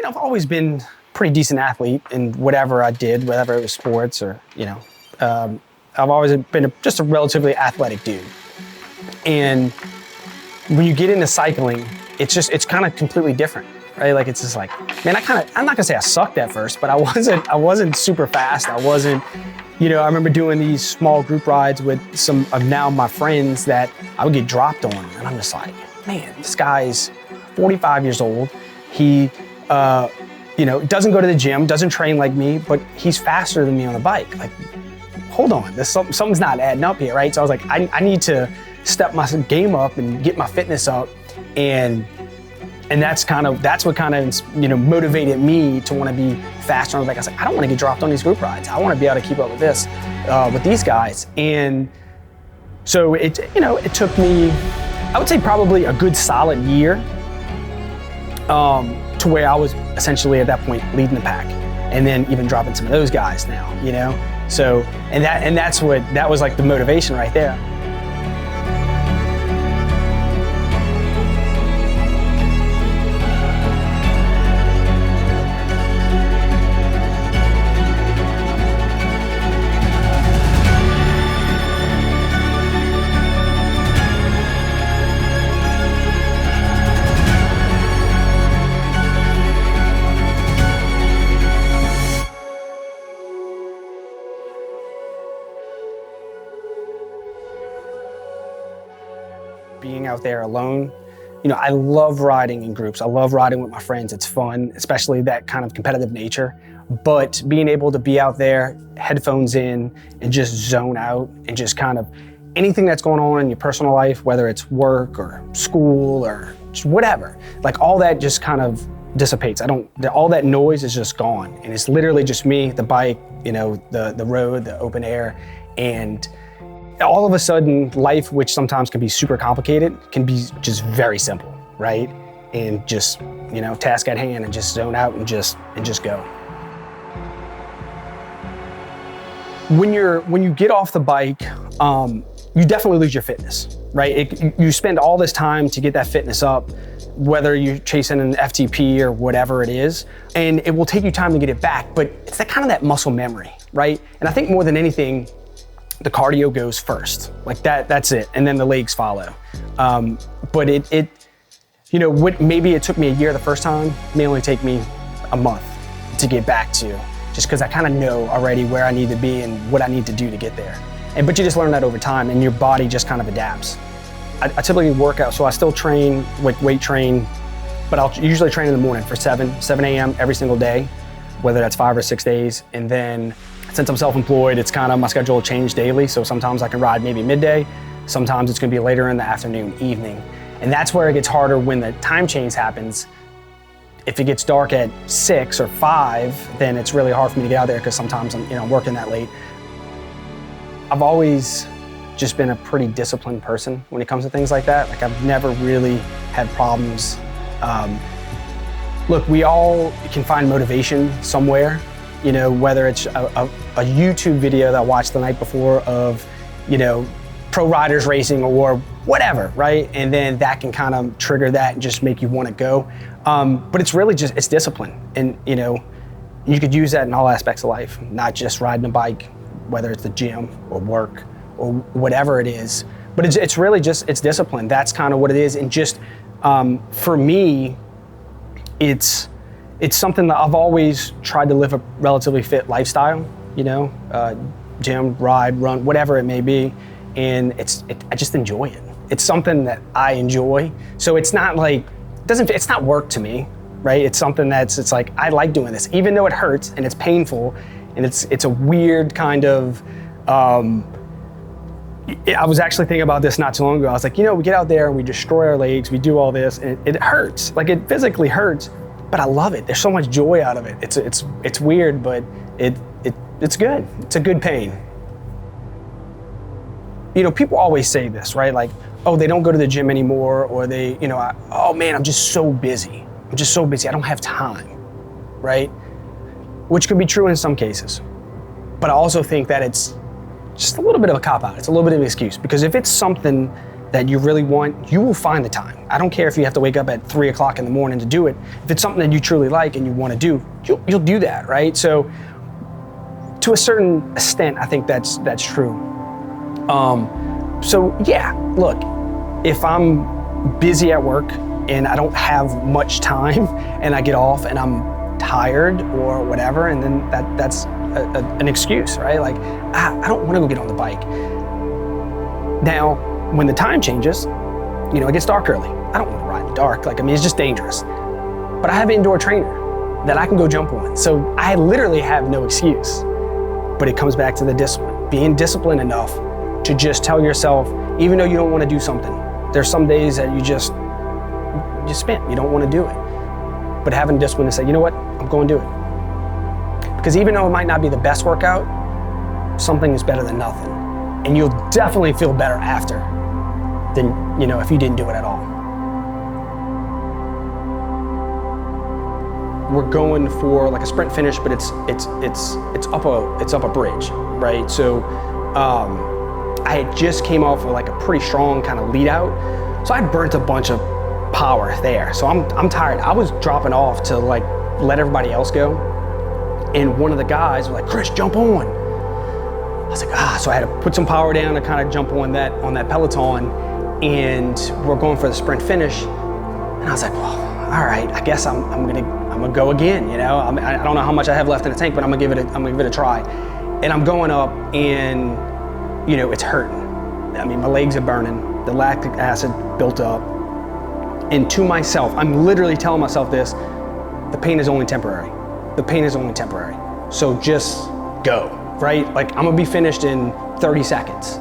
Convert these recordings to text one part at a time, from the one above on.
I've always been a pretty decent athlete in whatever I did, whether it was sports or, I've always been just a relatively athletic dude. And when you get into cycling, it's kind of completely different, right? Like, it's just like, man, I'm not gonna say I sucked at first, but I wasn't super fast. I wasn't, I remember doing these small group rides with some of now my friends that I would get dropped on. And I'm just like, man, this guy's 45 years old. He, doesn't go to the gym, doesn't train like me, but he's faster than me on a bike. Like, hold on, something's not adding up here, right? So I was like, I need to step my game up and get my fitness up, and that's what kind of motivated me to want to be faster on the bike. I was like, I don't want to get dropped on these group rides. I want to be able to keep up with this, with these guys. And so it took me, I would say probably a good solid year, to where I was essentially at that point leading the pack, and then even dropping some of those guys now, So, that was like the motivation right there. Being out there alone, I love riding in groups. I love riding with my friends. It's fun, especially that kind of competitive nature. But being able to be out there, headphones in, and just zone out, and just kind of anything that's going on in your personal life, whether it's work or school or just whatever, like all that just kind of dissipates. All that noise is just gone. And it's literally just me, the bike, the road, the open air, and all of a sudden, life, which sometimes can be super complicated, can be just very simple, right? And just, task at hand, and just zone out and just go. When you get off the bike, you definitely lose your fitness, right? You spend all this time to get that fitness up, whether you're chasing an FTP or whatever it is, and it will take you time to get it back, but it's that muscle memory, right? And I think more than anything, the cardio goes first, like that's it, and then the legs follow. But maybe it took me a year the first time, it may only take me a month to get back to, just because I kind of know already where I need to be and what I need to do to get there. But you just learn that over time, and your body just kind of adapts. I typically work out, so I still train, weight train, but I'll usually train in the morning for 7 a.m. every single day, whether that's 5 or 6 days. And then since I'm self-employed, it's kind of, my schedule will change daily. So sometimes I can ride maybe midday, sometimes it's gonna be later in the afternoon, evening. And that's where it gets harder when the time change happens. If it gets dark at 6 or 5, then it's really hard for me to get out there, because sometimes I'm working that late. I've always just been a pretty disciplined person when it comes to things like that. Like, I've never really had problems. Look, we all can find motivation somewhere, whether it's a YouTube video that I watched the night before of, pro riders racing or whatever, right? And then that can kind of trigger that and just make you want to go. But it's really it's discipline. And, you could use that in all aspects of life, not just riding a bike, whether it's the gym or work or whatever it is. But it's really it's discipline. That's kind of what it is. And just, for me, it's something that I've always tried to live a relatively fit lifestyle, gym, ride, run, whatever it may be. And I just enjoy it. It's something that I enjoy. So it's not like, it's not work to me, right? It's something it's like, I like doing this, even though it hurts and it's painful and it's a weird kind of, I was actually thinking about this not too long ago. I was like, we get out there and we destroy our legs, we do all this, and it hurts. Like, it physically hurts, but I love it. There's so much joy out of it. It's weird, but it's good. It's a good pain. People always say this, right? Like, oh, they don't go to the gym anymore, or they, oh man, I'm just so busy. I don't have time, right? Which could be true in some cases. But I also think that it's just a little bit of a cop-out. It's a little bit of an excuse, because if it's something that you really want, you will find the time. I don't care if you have to wake up at 3 o'clock in the morning to do it. If it's something that you truly like and you want to do, you'll do that, right? So to a certain extent, I think that's true. So yeah, look, if I'm busy at work and I don't have much time and I get off and I'm tired or whatever, and then that's an excuse, right? Like, I don't want to go get on the bike. Now, when the time changes, it gets dark early. I don't want to ride in the dark. It's just dangerous. But I have an indoor trainer that I can go jump on. So I literally have no excuse. But it comes back to the discipline. Being disciplined enough to just tell yourself, even though you don't want to do something, there's some days that you spent, you don't want to do it. But having discipline to say, you know what, I'm going to do it. Because even though it might not be the best workout, something is better than nothing. And you'll definitely feel better after than, if you didn't do it at all. We're going for like a sprint finish, but it's up a bridge, right? So I had just came off of like a pretty strong kind of lead out, so I burnt a bunch of power there. So I'm tired. I was dropping off to like let everybody else go, and one of the guys was like, "Chris, jump on." I was like, so I had to put some power down to kind of jump on that peloton, and we're going for the sprint finish. And I was like, well, all right, I guess I'm gonna go again. I don't know how much I have left in the tank, but I'm gonna give it a try. And I'm going up, and it's hurting. My legs are burning. The lactic acid built up. And to myself, I'm literally telling myself this: the pain is only temporary. The pain is only temporary. So just go. Right? Like, I'm gonna be finished in 30 seconds.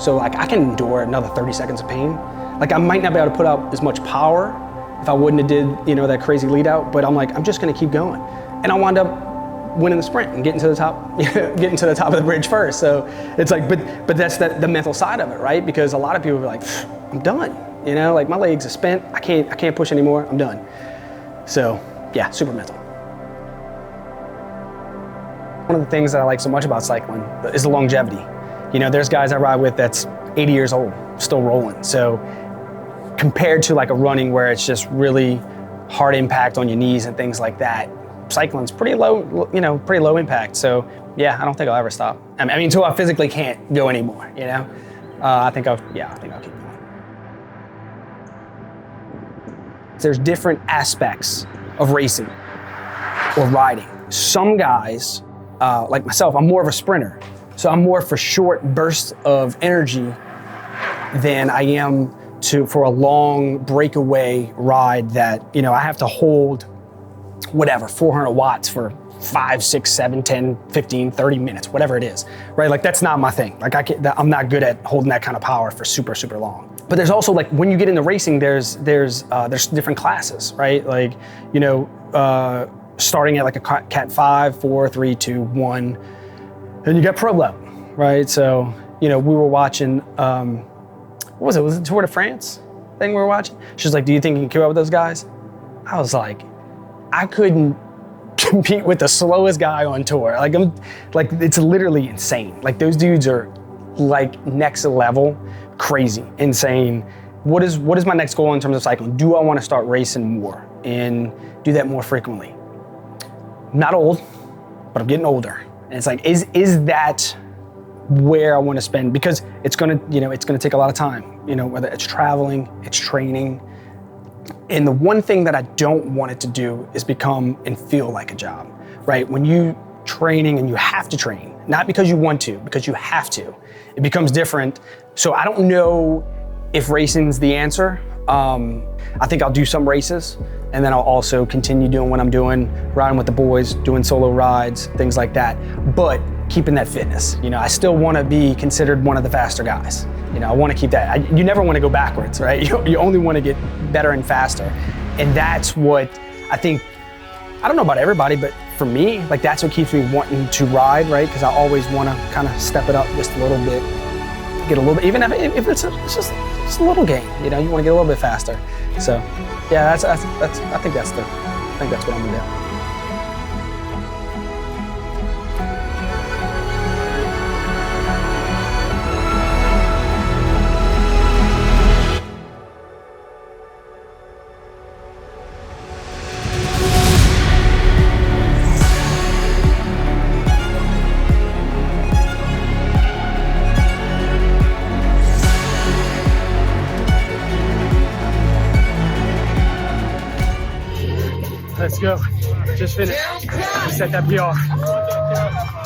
So like, I can endure another 30 seconds of pain. Like, I might not be able to put out as much power if I wouldn't have did, that crazy lead out, but I'm like, I'm just gonna keep going. And I wound up winning the sprint and getting to the top of the bridge first. So it's like, but that's the mental side of it, right? Because a lot of people are like, I'm done. Like, my legs are spent. I can't push anymore. I'm done. So yeah, super mental. One of the things that I like so much about cycling is the longevity. There's guys I ride with that's 80 years old, still rolling. So compared to like a running where it's just really hard impact on your knees and things like that, cycling's pretty low, pretty low impact. So yeah, I don't think I'll ever stop. Until I physically can't go anymore, I think I'll keep going. There's different aspects of racing or riding. Some guys, like myself, I'm more of a sprinter. So I'm more for short bursts of energy than I am for a long breakaway ride that, I have to hold 400 watts for 5, 6, 7, 10, 15, 30 minutes, whatever it is, right? Like, that's not my thing. Like, I'm not good at holding that kind of power for super, super long. But there's also, like, when you get into racing, there's different classes, right? Like, starting at like a Cat 5, 4, 3, 2, 1, and you got pro level, right? So, we were watching, what was it? Was it Tour de France thing we were watching? She's like, do you think you can keep up with those guys? I was like, I couldn't compete with the slowest guy on tour. Like, it's literally insane. Like, those dudes are like next level, crazy, insane. What is my next goal in terms of cycling? Do I want to start racing more and do that more frequently? Not old, but I'm getting older. And it's like, is that where I want to spend? Because it's gonna take a lot of time, whether it's traveling, it's training. And the one thing that I don't want it to do is become and feel like a job, right? When you training and you have to train, not because you want to, because you have to, it becomes different. So I don't know if racing's the answer. I think I'll do some races, and then I'll also continue doing what I'm doing, riding with the boys, doing solo rides, things like that, but keeping that fitness. I still want to be considered one of the faster guys. I want to keep that. You never want to go backwards, right? You only want to get better and faster. And that's what I think, I don't know about everybody, but for me, like, that's what keeps me wanting to ride, right? Because I always want to kind of step it up just a little bit, get a little bit, even if it's just a little gain, you want to get a little bit faster. So yeah, I think that's what I'm gonna do. go. Just finished. Set that PR.